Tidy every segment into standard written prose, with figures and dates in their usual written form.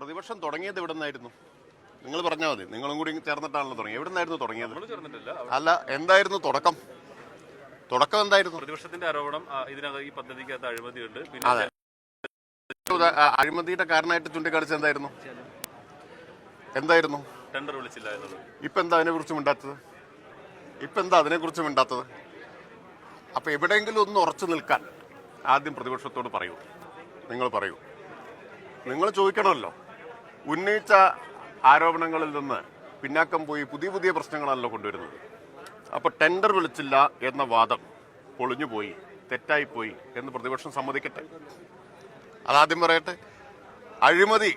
പ്രതിപക്ഷം തുടങ്ങിയത് എവിടെ നിന്നായിരുന്നു? നിങ്ങൾ പറഞ്ഞാൽ മതി. നിങ്ങളും കൂടി ചേർന്നിട്ടാണല്ലോ തുടങ്ങിയത്. എവിടെ നിന്നായിരുന്നു തുടങ്ങിയത്? അല്ല, എന്തായിരുന്നു തുടക്കം? തുടക്കം എന്തായിരുന്നു? പ്രതിപക്ഷത്തിന്റെ ആരോപണം ഇതിനകത്ത് ഈ പദ്ധതിക്കകത്ത് അഴിമതിയുണ്ട്. അതെ, അഴിമതിയുടെ കാരണമായിട്ട് ചൂണ്ടിക്കാണിച്ചത് എന്തായിരുന്നു? ടെൻഡർ വിളിച്ചില്ല എന്നത്. ഇപ്പൊ എന്താ അതിനെക്കുറിച്ച് മിണ്ടാത്തത്? അപ്പൊ എവിടെയെങ്കിലും ഒന്ന് ഉറച്ചു നിൽക്കാൻ ആദ്യം പ്രതിപക്ഷത്തോട് പറയൂ. നിങ്ങൾ ചോദിക്കണമല്ലോ. ഉന്നയിച്ച ആരോപണങ്ങളിൽ നിന്ന് പിന്നാക്കം പോയി പുതിയ പുതിയ പ്രശ്നങ്ങളാണല്ലോ കൊണ്ടുവരുന്നത്. അപ്പൊ ടെൻഡർ വിളിച്ചില്ല എന്ന വാദം പൊളിഞ്ഞുപോയി, തെറ്റായിപ്പോയി എന്ന് പ്രതിപക്ഷം സമ്മതിക്കട്ടെ. അതാദ്യം പറയട്ടെ. അഴിമതി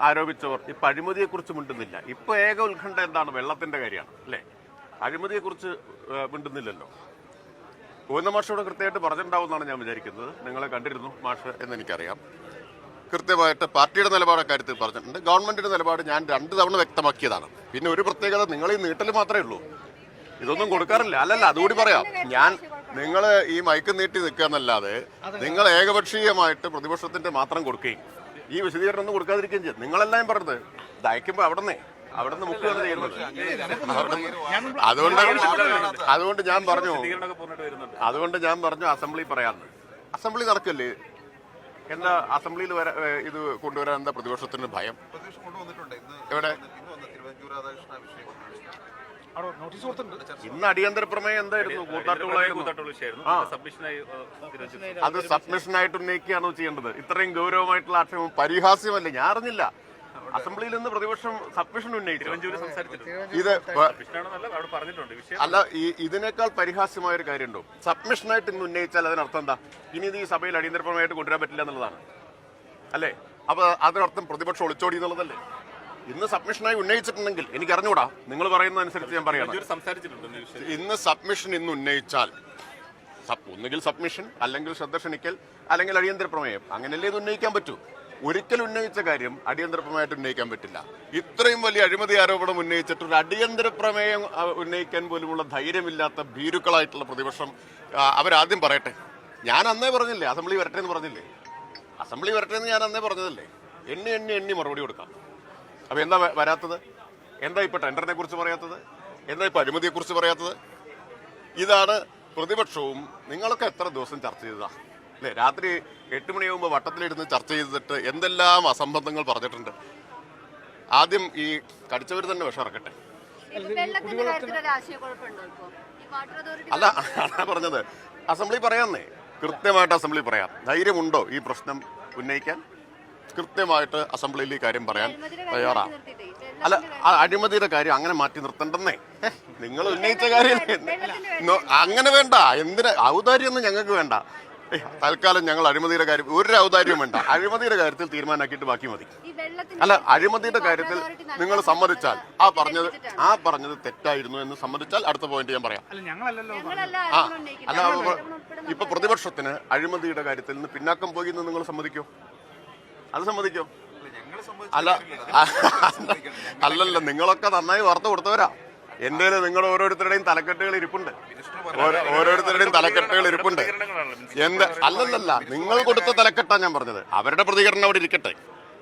ആരോപിച്ചവർ ഇപ്പൊ അഴിമതിയെക്കുറിച്ച് മിണ്ടുന്നില്ല. ഇപ്പൊ ഏക ഉത്കണ്ഠ എന്താണ്? വെള്ളത്തിന്റെ കാര്യമാണ് അല്ലേ? അഴിമതിയെക്കുറിച്ച് മിണ്ടുന്നില്ലല്ലോ. ഗോവിന്ദ മാഷോട് കൃത്യമായിട്ട് പറഞ്ഞിട്ടുണ്ടാവുമെന്നാണ് ഞാൻ വിചാരിക്കുന്നത്. നിങ്ങളെ കണ്ടിരുന്നു മാഷ് എന്നെനിക്കറിയാം. കൃത്യമായിട്ട് പാർട്ടിയുടെ നിലപാട് കാര്യത്തിൽ പറഞ്ഞിട്ടുണ്ട്. ഗവൺമെന്റിന്റെ നിലപാട് ഞാൻ 2 തവണ വ്യക്തമാക്കിയതാണ്. പിന്നെ ഒരു പ്രത്യേകത, നിങ്ങൾ ഈ നീട്ടൽ മാത്രമേ ഉള്ളൂ, ഇതൊന്നും കൊടുക്കാറില്ല. അല്ലല്ല, അതുകൂടി പറയാം. നിങ്ങൾ ഈ മയക്ക് നീട്ടി നിൽക്കുക എന്നല്ലാതെ നിങ്ങൾ ഏകപക്ഷീയമായിട്ട് പ്രതിപക്ഷത്തിന്റെ മാത്രം കൊടുക്കുകയും ഈ വിശദീകരണം ഒന്നും കൊടുക്കാതിരിക്കുകയും ചെയ്യും. നിങ്ങളെല്ലാം പറഞ്ഞത് ദയക്കുമ്പോൾ അവിടെ നിന്ന് മുക്കുകയാണ് ചെയ്യുന്നത്. അതുകൊണ്ട് ഞാൻ പറഞ്ഞു അസംബ്ലി പറയാമെന്ന്. അസംബ്ലി നടക്കല്ലേ? എന്താ അസംബ്ലിയിൽ ഇത് കൊണ്ടുവരാൻ എന്താ പ്രതിപക്ഷത്തിന് ഭയം? എവിടെ? ഇന്ന് അടിയന്തര പ്രമേയം എന്തായിരുന്നു? അത് സബ്മിഷനായിട്ട് ഉന്നയിക്കുകയാണോ ചെയ്യേണ്ടത്? ഇത്രയും ഗൗരവമായിട്ടുള്ള ആക്ഷേപം പരിഹാസ്യമല്ലേ? ഞാൻ അറിഞ്ഞില്ല. അസംബ്ലിയിൽ നിന്ന് പ്രതിപക്ഷം സബ്മിഷൻ ഉന്നയിച്ചു. അല്ല, ഇതിനേക്കാൾ പരിഹാസ്യമായ ഒരു കാര്യമുണ്ടോ? സബ്മിഷനായിട്ട് ഇന്ന് ഉന്നയിച്ചാൽ അതിനർത്ഥം എന്താ? ഇനി ഇത് ഈ സഭയിൽ അടിയന്തര പ്രമേയമായിട്ട് കൊണ്ടുവരാൻ പറ്റില്ല എന്നുള്ളതാണ് അല്ലേ? അപ്പൊ അതിനർത്ഥം പ്രതിപക്ഷം ഒളിച്ചോടി എന്നുള്ളതല്ലേ? ഇന്ന് സബ്മിഷനായി ഉന്നയിച്ചിട്ടുണ്ടെങ്കിൽ എനിക്ക് അറിഞ്ഞൂടാ. നിങ്ങൾ പറയുന്നതനുസരിച്ച് ഞാൻ പറയാം. ഇന്ന് സബ്മിഷൻ ഉന്നയിച്ചാൽ ഒന്നുകിൽ സബ്മിഷൻ, അല്ലെങ്കിൽ ശ്രദ്ധ ക്ഷണിക്കൽ, അല്ലെങ്കിൽ അടിയന്തര പ്രമേയം, അങ്ങനെയല്ലേ ഇത് ഉന്നയിക്കാൻ പറ്റൂ. ഒരിക്കൽ ഉന്നയിച്ച കാര്യം അടിയന്തര പ്രമേയമായിട്ട് ഉന്നയിക്കാൻ പറ്റില്ല. ഇത്രയും വലിയ അഴിമതി ആരോപണം ഉന്നയിച്ചിട്ട് ഒരു അടിയന്തര പ്രമേയം ഉന്നയിക്കാൻ പോലുമുള്ള ധൈര്യമില്ലാത്ത ഭീരുക്കളായിട്ടുള്ള പ്രതിപക്ഷം അവരാദ്യം പറയട്ടെ. ഞാൻ അന്നേ പറഞ്ഞില്ലേ അസംബ്ലി വരട്ടെ എന്ന് പറഞ്ഞില്ലേ? അസംബ്ലി വരട്ടെ എന്ന് ഞാൻ അന്നേ പറഞ്ഞതല്ലേ? എണ്ണി മറുപടി കൊടുക്കാം. അപ്പൊ എന്താ വരാത്തത്? എന്താ ഇപ്പൊ ടെൻഡറിനെ കുറിച്ച് പറയാത്തത്? എന്താ ഇപ്പൊ അഴിമതിയെ കുറിച്ച് പറയാത്തത്? ഇതാണ് പ്രതിപക്ഷവും. നിങ്ങളൊക്കെ എത്ര ദിവസം ചർച്ച ചെയ്തതാ അല്ലെ? രാത്രി 8 മണിയാകുമ്പോൾ വട്ടത്തിലിരുന്ന് ചർച്ച ചെയ്തിട്ട് എന്തെല്ലാം അസംബന്ധങ്ങൾ പറഞ്ഞിട്ടുണ്ട്. ആദ്യം ഈ കടിച്ചവർ തന്നെ വിഷം ഇറക്കട്ടെ. അല്ല, അതാ പറഞ്ഞത്. അസംബ്ലി പറയാന്നേ, കൃത്യമായിട്ട് അസംബ്ലി പറയാം. ധൈര്യമുണ്ടോ ഈ പ്രശ്നം ഉന്നയിക്കാൻ? കൃത്യമായിട്ട് അസംബ്ലിയിൽ ഈ കാര്യം പറയാൻ തയ്യാറാ. അല്ല, അഴിമതിയുടെ കാര്യം അങ്ങനെ മാറ്റി നിർത്തണ്ടെന്നേ. നിങ്ങൾ ഉന്നയിച്ച കാര്യം അങ്ങനെ വേണ്ട. എന്തിനാ ഔദാര്യമൊന്നും ഞങ്ങൾക്ക് വേണ്ട. തൽക്കാലം ഞങ്ങൾ അഴിമതിയുടെ കാര്യം ഒരു ഔദാര്യവും വേണ്ട. അഴിമതിയുടെ കാര്യത്തിൽ തീരുമാനമാക്കിയിട്ട് ബാക്കി മതി. അല്ല, അഴിമതിയുടെ കാര്യത്തിൽ നിങ്ങൾ സമ്മതിച്ചാൽ ആ പറഞ്ഞത് തെറ്റായിരുന്നു എന്ന് സമ്മതിച്ചാൽ അടുത്ത പോയിന്റ് ഞാൻ പറയാം. അല്ല, ഇപ്പൊ പ്രതിപക്ഷത്തിന് അഴിമതിയുടെ കാര്യത്തിൽ നിന്ന് പിന്നാക്കം പോയി എന്ന് നിങ്ങൾ സമ്മതിക്കോ? അത് സമ്മതിക്കോ? അല്ലല്ല, നിങ്ങളൊക്കെ നന്നായി വാർത്ത കൊടുത്തവരാ. എന്റെ നിങ്ങളുടെ ഓരോരുത്തരുടെയും തലക്കെട്ടുകൾ ഇരിപ്പുണ്ട്. അല്ലല്ല, നിങ്ങൾ കൊടുത്ത തലക്കെട്ടാ ഞാൻ പറഞ്ഞത്. അവരുടെ പ്രതികരണം അവിടെ ഇരിക്കട്ടെ.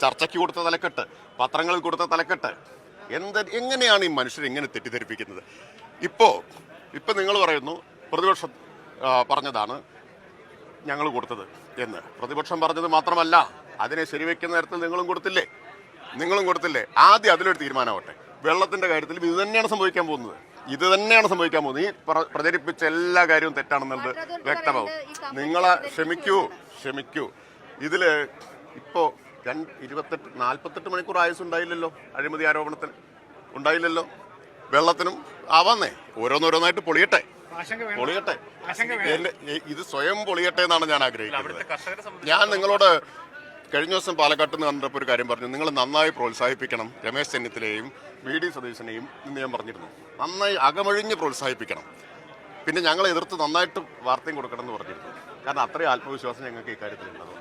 ചർച്ചയ്ക്ക് കൊടുത്ത തലക്കെട്ട്, പത്രങ്ങളിൽ കൊടുത്ത തലക്കെട്ട്. എങ്ങനെയാണ് ഈ മനുഷ്യർ ഇങ്ങനെ തെറ്റിദ്ധരിപ്പിക്കുന്നത്? ഇപ്പൊ നിങ്ങൾ പറയുന്നു പ്രതിപക്ഷം പറഞ്ഞതാണ് ഞങ്ങൾ കൊടുത്തത് എന്ന്. പ്രതിപക്ഷം പറഞ്ഞത് മാത്രമല്ല, അതിനെ ശരിവെക്കുന്ന തരത്തിൽ നിങ്ങളും കൊടുത്തില്ലേ? ആദ്യം അതിലൊരു തീരുമാനമാവട്ടെ. വെള്ളത്തിന്റെ കാര്യത്തിൽ ഇത് തന്നെയാണ് സംഭവിക്കാൻ പോകുന്നത്. ഈ പ്രചരിപ്പിച്ച എല്ലാ കാര്യവും തെറ്റാണെന്നുള്ളത് വ്യക്തമാവും. നിങ്ങളെ ക്ഷമിക്കൂ. ഇതില് ഇപ്പോ 48 മണിക്കൂർ ആയുസ് ഉണ്ടായില്ലല്ലോ അഴിമതി ആരോപണത്തിന്. ഉണ്ടായില്ലല്ലോ. വെള്ളത്തിനും ആവാന്നേ. ഓരോന്നോരോന്നായിട്ട് പൊളിയട്ടെ. ഇത് സ്വയം പൊളിയട്ടെ എന്നാണ് ഞാൻ ആഗ്രഹിക്കുന്നത്. ഞാൻ നിങ്ങളോട് കഴിഞ്ഞ ദിവസം പാലക്കാട്ട് നിന്ന് കണ്ടപ്പോൾ ഒരു കാര്യം പറഞ്ഞു. നിങ്ങൾ നന്നായി പ്രോത്സാഹിപ്പിക്കണം രമേശ് ചെന്നിത്തലയെയും VD സതീശനെയും എന്ന് ഞാൻ പറഞ്ഞിരുന്നു. നന്നായി അകമഴിഞ്ഞ് പ്രോത്സാഹിപ്പിക്കണം. പിന്നെ ഞങ്ങളെ എതിർത്ത് നന്നായിട്ട് വാർത്തയും കൊടുക്കണം എന്ന് പറഞ്ഞിരുന്നു. കാരണം അത്രയും ആത്മവിശ്വാസം ഞങ്ങൾക്ക് ഈ കാര്യത്തിലുള്ളത്.